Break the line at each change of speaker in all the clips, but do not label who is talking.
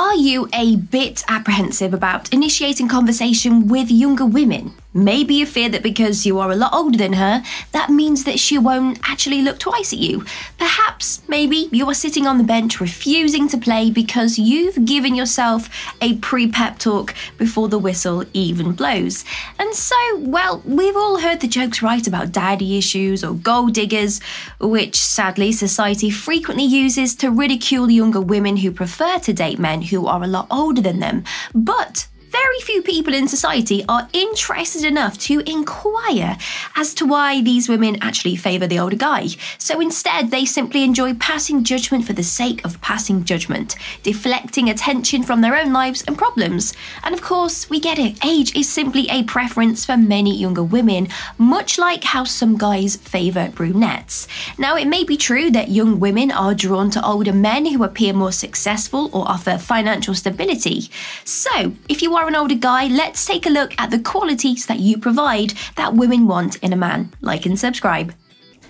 Are you a bit apprehensive about initiating conversation with younger women? Maybe you fear that because you are a lot older than her, that means that she won't actually look twice at you. Perhaps, maybe, you are sitting on the bench refusing to play because you've given yourself a pre-pep talk before the whistle even blows. And so, well, we've all heard the jokes, right, about daddy issues or gold diggers, which sadly society frequently uses to ridicule younger women who prefer to date men who are a lot older than them. But very few people in society are interested enough to inquire as to why these women actually favour the older guy. So instead, they simply enjoy passing judgment for the sake of passing judgment, deflecting attention from their own lives and problems. And of course, we get it. Age is simply a preference for many younger women, much like how some guys favour brunettes. Now, it may be true that young women are drawn to older men who appear more successful or offer financial stability. So, if you are an older guy, let's take a look at the qualities that you provide that women want in a man. Like and subscribe.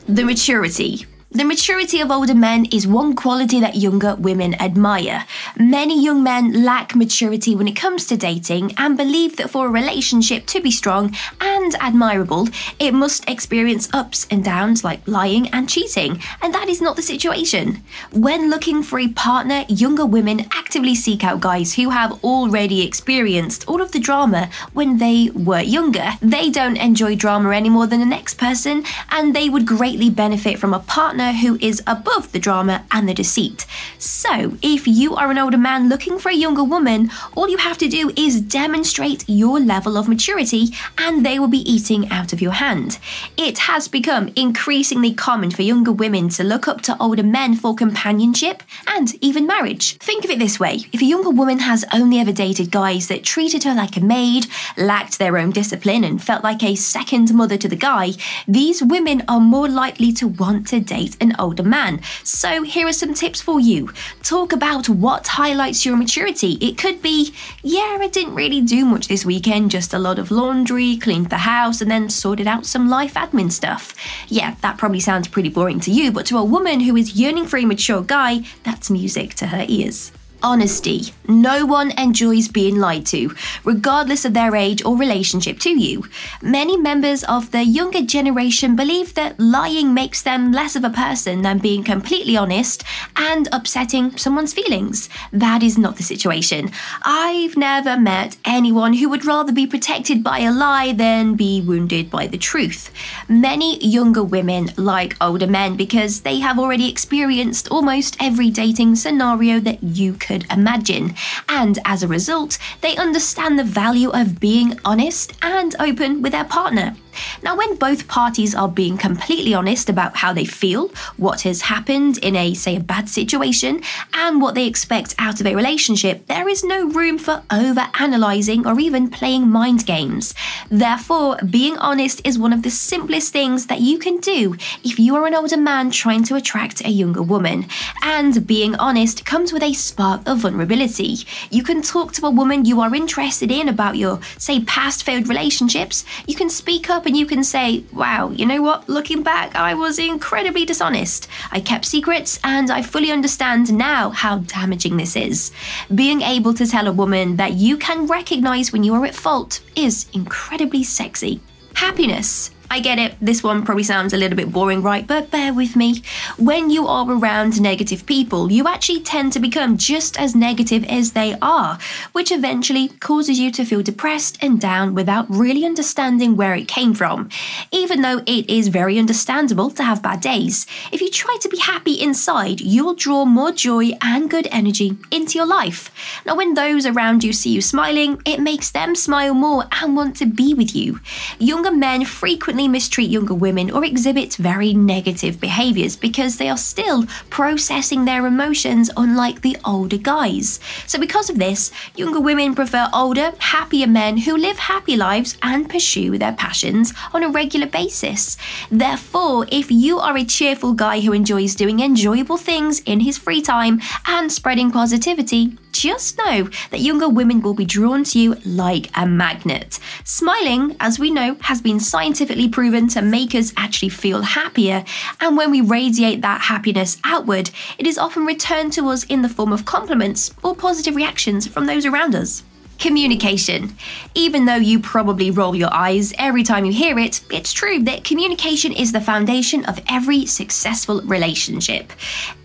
The maturity. The maturity of older men is one quality that younger women admire. Many young men lack maturity when it comes to dating and believe that for a relationship to be strong and admirable, it must experience ups and downs like lying and cheating, and that is not the situation. When looking for a partner, younger women actively seek out guys who have already experienced all of the drama when they were younger. They don't enjoy drama any more than the next person, and they would greatly benefit from a partner who is above the drama and the deceit. So, if you are an older man looking for a younger woman, all you have to do is demonstrate your level of maturity and they will be eating out of your hand. It has become increasingly common for younger women to look up to older men for companionship and even marriage. Think of it this way: if a younger woman has only ever dated guys that treated her like a maid, lacked their own discipline and felt like a second mother to the guy, these women are more likely to want to date an older man. So here are some tips for you. Talk about what highlights your maturity. It could be, yeah, I didn't really do much this weekend, just a lot of laundry, cleaned the house, and then sorted out some life admin stuff. Yeah, that probably sounds pretty boring to you, but to a woman who is yearning for a mature guy, that's music to her ears. Honesty. No one enjoys being lied to, regardless of their age or relationship to you. Many members of the younger generation believe that lying makes them less of a person than being completely honest and upsetting someone's feelings. That is not the situation. I've never met anyone who would rather be protected by a lie than be wounded by the truth. Many younger women like older men because they have already experienced almost every dating scenario that you could imagine, and as a result, they understand the value of being honest and open with their partner. Now, when both parties are being completely honest about how they feel, what has happened in a bad situation, and what they expect out of a relationship, there is no room for over-analysing or even playing mind games. Therefore, being honest is one of the simplest things that you can do if you are an older man trying to attract a younger woman. And being honest comes with a spark of vulnerability. You can talk to a woman you are interested in about your, past failed relationships. You can speak up and you can say, wow, you know what, looking back, I was incredibly dishonest. I kept secrets and I fully understand now how damaging this is. Being able to tell a woman that you can recognize when you are at fault is incredibly sexy. Happiness. I get it, this one probably sounds a little bit boring, right? But bear with me. When you are around negative people, you actually tend to become just as negative as they are, which eventually causes you to feel depressed and down without really understanding where it came from. Even though it is very understandable to have bad days, if you try to be happy inside, you'll draw more joy and good energy into your life. Now, when those around you see you smiling, it makes them smile more and want to be with you. Younger men frequently mistreat younger women or exhibit very negative behaviours because they are still processing their emotions, unlike the older guys. So because of this, younger women prefer older, happier men who live happy lives and pursue their passions on a regular basis. Therefore, if you are a cheerful guy who enjoys doing enjoyable things in his free time and spreading positivity, just know that younger women will be drawn to you like a magnet. Smiling, as we know, has been scientifically proven to make us actually feel happier, and when we radiate that happiness outward, it is often returned to us in the form of compliments or positive reactions from those around us. Communication. Even though you probably roll your eyes every time you hear it, it's true that communication is the foundation of every successful relationship.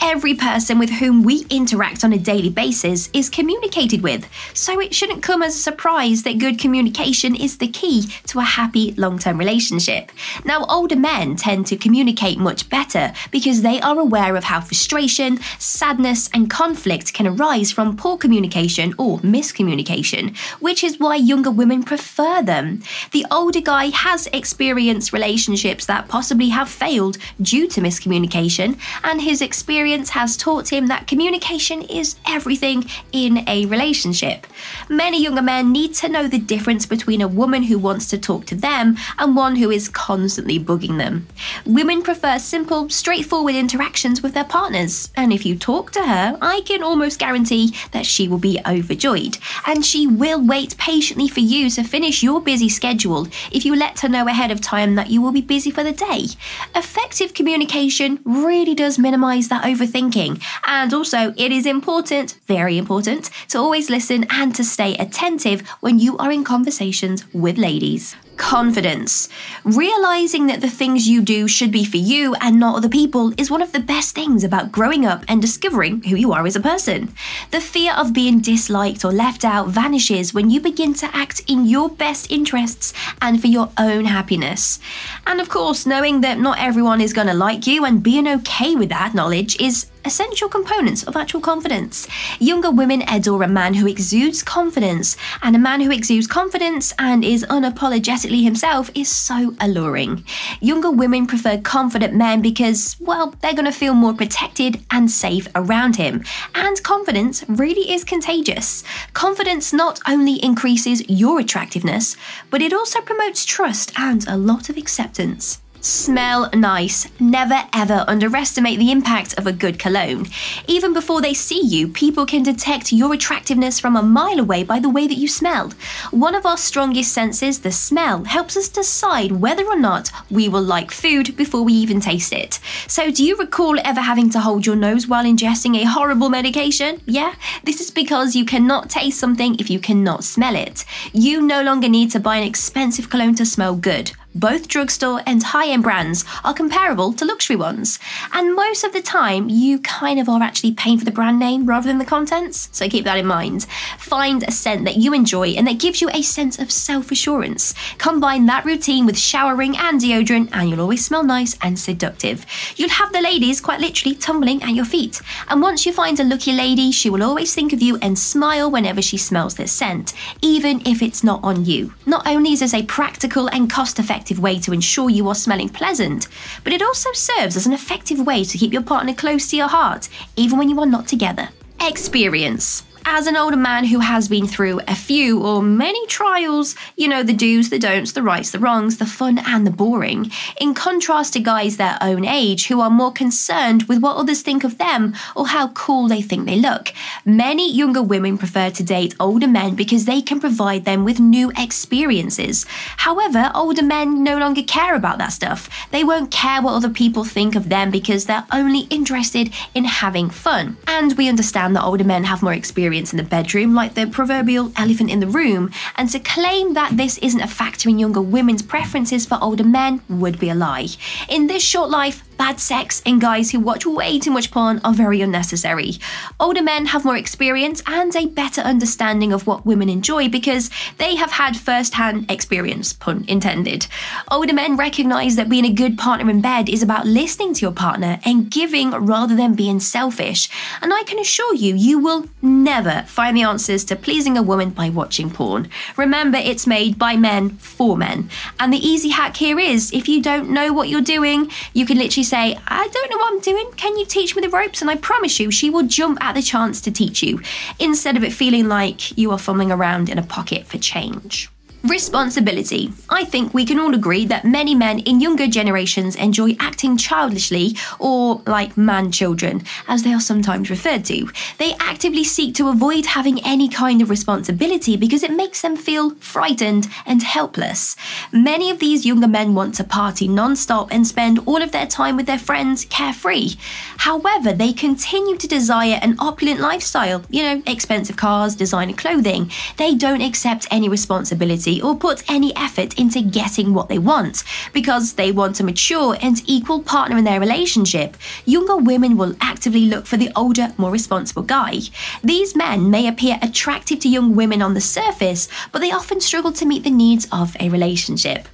Every person with whom we interact on a daily basis is communicated with, so it shouldn't come as a surprise that good communication is the key to a happy long-term relationship. Now, older men tend to communicate much better because they are aware of how frustration, sadness, and conflict can arise from poor communication or miscommunication, which is why younger women prefer them. The older guy has experienced relationships that possibly have failed due to miscommunication, and his experience has taught him that communication is everything in a relationship. Many younger men need to know the difference between a woman who wants to talk to them and one who is constantly bugging them. Women prefer simple, straightforward interactions with their partners, and if you talk to her, I can almost guarantee that she will be overjoyed, and she will wait patiently for you to finish your busy schedule if you let her know ahead of time that you will be busy for the day. Effective communication really does minimize that overthinking, and also it is important, very important, to always listen and to stay attentive when you are in conversations with ladies. Confidence. Realizing that the things you do should be for you and not other people is one of the best things about growing up and discovering who you are as a person. The fear of being disliked or left out vanishes when you begin to act in your best interests and for your own happiness. And of course, knowing that not everyone is going to like you and being okay with that knowledge is essential components of actual confidence. Younger women adore a man who exudes confidence, and a man who exudes confidence and is unapologetically himself is so alluring. Younger women prefer confident men because, well, they're going to feel more protected and safe around him. And confidence really is contagious. Confidence not only increases your attractiveness, but it also promotes trust and a lot of acceptance. Smell nice. Never ever underestimate the impact of a good cologne. Even before they see you, people can detect your attractiveness from a mile away by the way that you smell. One of our strongest senses, the smell, helps us decide whether or not we will like food before we even taste it. So do you recall ever having to hold your nose while ingesting a horrible medication? Yeah? This is because you cannot taste something if you cannot smell it. You no longer need to buy an expensive cologne to smell good. Both drugstore and high-end brands are comparable to luxury ones, and most of the time you kind of are actually paying for the brand name rather than the contents, so keep that in mind. Find a scent that you enjoy and that gives you a sense of self-assurance. Combine that routine with showering and deodorant and you'll always smell nice and seductive. You'll have the ladies quite literally tumbling at your feet, and once you find a lucky lady, she will always think of you and smile whenever she smells this scent, even if it's not on you. Not only is this a practical and cost-effective way to ensure you are smelling pleasant, but it also serves as an effective way to keep your partner close to your heart, even when you are not together. Experience. As an older man who has been through a few or many trials, you know, the do's, the don'ts, the rights, the wrongs, the fun and the boring, in contrast to guys their own age who are more concerned with what others think of them or how cool they think they look. Many younger women prefer to date older men because they can provide them with new experiences. However, older men no longer care about that stuff. They won't care what other people think of them because they're only interested in having fun. And we understand that older men have more experience in the bedroom, like the proverbial elephant in the room, and to claim that this isn't a factor in younger women's preferences for older men would be a lie. In this short life, bad sex and guys who watch way too much porn are very unnecessary. Older men have more experience and a better understanding of what women enjoy because they have had first-hand experience, pun intended. Older men recognize that being a good partner in bed is about listening to your partner and giving rather than being selfish. And I can assure you, you will never find the answers to pleasing a woman by watching porn. Remember, it's made by men for men. And the easy hack here is, if you don't know what you're doing, you can literally say, I don't know what I'm doing, can you teach me the ropes? And I promise you, she will jump at the chance to teach you, instead of it feeling like you are fumbling around in a pocket for change. Responsibility. I think we can all agree that many men in younger generations enjoy acting childishly, or like man-children, as they are sometimes referred to. They actively seek to avoid having any kind of responsibility because it makes them feel frightened and helpless. Many of these younger men want to party non-stop and spend all of their time with their friends carefree. However, they continue to desire an opulent lifestyle, expensive cars, designer clothing. They don't accept any responsibility or put any effort into getting what they want because they want a mature and equal partner in their relationship. Younger women will actively look for the older, more responsible guy. These men may appear attractive to young women on the surface, but they often struggle to meet the needs of a relationship.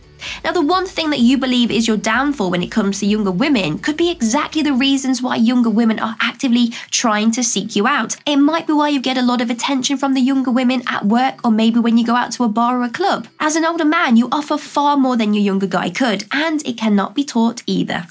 Now, the one thing that you believe is your downfall when it comes to younger women could be exactly the reasons why younger women are actively trying to seek you out. It might be why you get a lot of attention from the younger women at work, or maybe when you go out to a bar or a club. As an older man, you offer far more than your younger guy could, and it cannot be taught either.